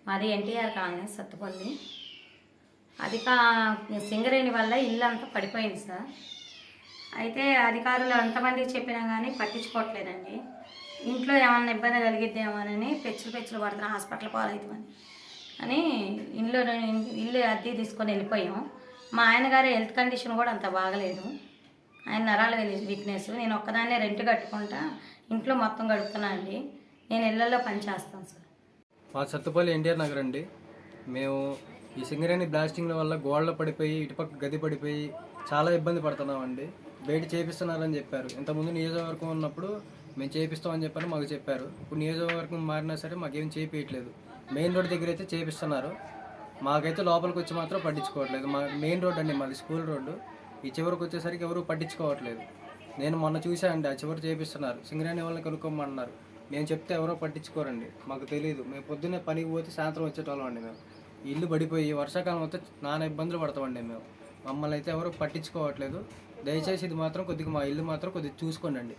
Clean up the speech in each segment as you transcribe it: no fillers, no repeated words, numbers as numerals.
మాది ఎన్టీఆర్ కాలనీ సత్తుపల్లి. అధిక సింగరేణి వల్ల ఇల్లు అంతా పడిపోయింది సార్. అయితే అధికారులు ఎంతమందికి చెప్పినా కానీ పట్టించుకోవట్లేదండి. ఇంట్లో ఏమన్నా ఇబ్బంది కలిగిద్దేమోనని పెచ్చులు పడుతున్నా, హాస్పిటల్ పాలవుతామని అని ఇల్లు అద్దె తీసుకొని వెళ్ళిపోయాం. మా ఆయన గారి హెల్త్ కండిషన్ కూడా అంత బాగలేదు. ఆయన నరాల వీక్నెస్. నేను ఒక్కదాన్నే రెంట్ కట్టుకుంటా ఇంట్లో మొత్తం గడుపుతున్నా అండి. నేను ఇళ్లలో పనిచేస్తాను సార్. మా సత్తుపల్లి ఎన్టీఆర్ నగర్ అండి. మేము ఈ సింగరేణి బ్లాస్టింగ్ల వల్ల గోడలు పడిపోయి ఇటుపక్క గది పడిపోయి చాలా ఇబ్బంది పడుతున్నామండి. బయట చేపిస్తున్నారని చెప్పారు. ఇంతకుముందు నియోజకవర్గం ఉన్నప్పుడు మేము చేపిస్తామని చెప్పని మాకు చెప్పారు. ఇప్పుడు నియోజకవర్గం మారినా సరే మాకేం చేపించట్లేదు. మెయిన్ రోడ్ దగ్గర అయితే చేపిస్తున్నారు. మాకైతే లోపలికి వచ్చి మాత్రం పట్టించుకోవట్లేదు. మా మెయిన్ రోడ్ అండి, మాది స్కూల్ రోడ్డు. ఈ చివరికి వచ్చేసరికి ఎవరు పట్టించుకోవట్లేదు. నేను మొన్న చూసా అండి, ఆ చివరి చేపిస్తున్నారు. సింగరేణి వాళ్ళని కనుక్కోమన్నారు. మేము చెప్తే ఎవరో పట్టించుకోరండి. మాకు తెలియదు. మేము పొద్దున్నే పనికి పోతే సాయంత్రం వచ్చేటోళ్ళం అండి. మేము ఇల్లు పడిపోయి వర్షాకాలం వస్తే నానా ఇబ్బందులు పడతామండి. మమ్మల్ని అయితే ఎవరు పట్టించుకోవట్లేదు. దయచేసి ఇది మాత్రం కొద్దిగా మా ఇల్లు మాత్రం కొద్దిగా చూసుకోండి అండి.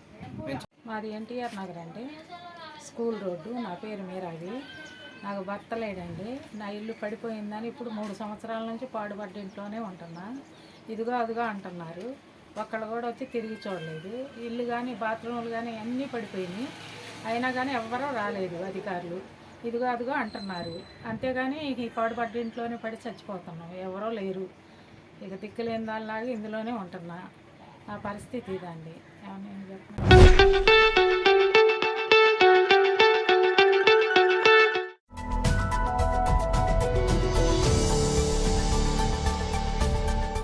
మాది ఎన్టీఆర్ నగర్ అండి, స్కూల్ రోడ్డు. నా పేరు మీరాది. నాకు భర్త లేడండి. నా ఇల్లు పడిపోయిందని ఇప్పుడు 3 సంవత్సరాల నుంచి పాడుపడ్డ ఇంట్లోనే ఉంటున్నా. ఇదిగో అదిగో అంటున్నారు. ఒక్కళ్ళు కూడా వచ్చి తిరిగి చూడలేదు. ఇల్లు కానీ బాత్రూములు కానీ అన్నీ పడిపోయినాయి. అయినా కానీ ఎవ్వరూ రాలేదు అధికారులు. ఇదిగో అదిగో అంటున్నారు. అంతేగాని ఈ పాడుపడ్డ ఇంట్లోనే పడి చచ్చిపోతున్నాం. ఎవరో లేరు. ఇక దిక్కులేని దానిలాగా ఇందులోనే ఉంటున్నా. నా పరిస్థితి ఇదండి. ఏమన్నా చెప్పండి.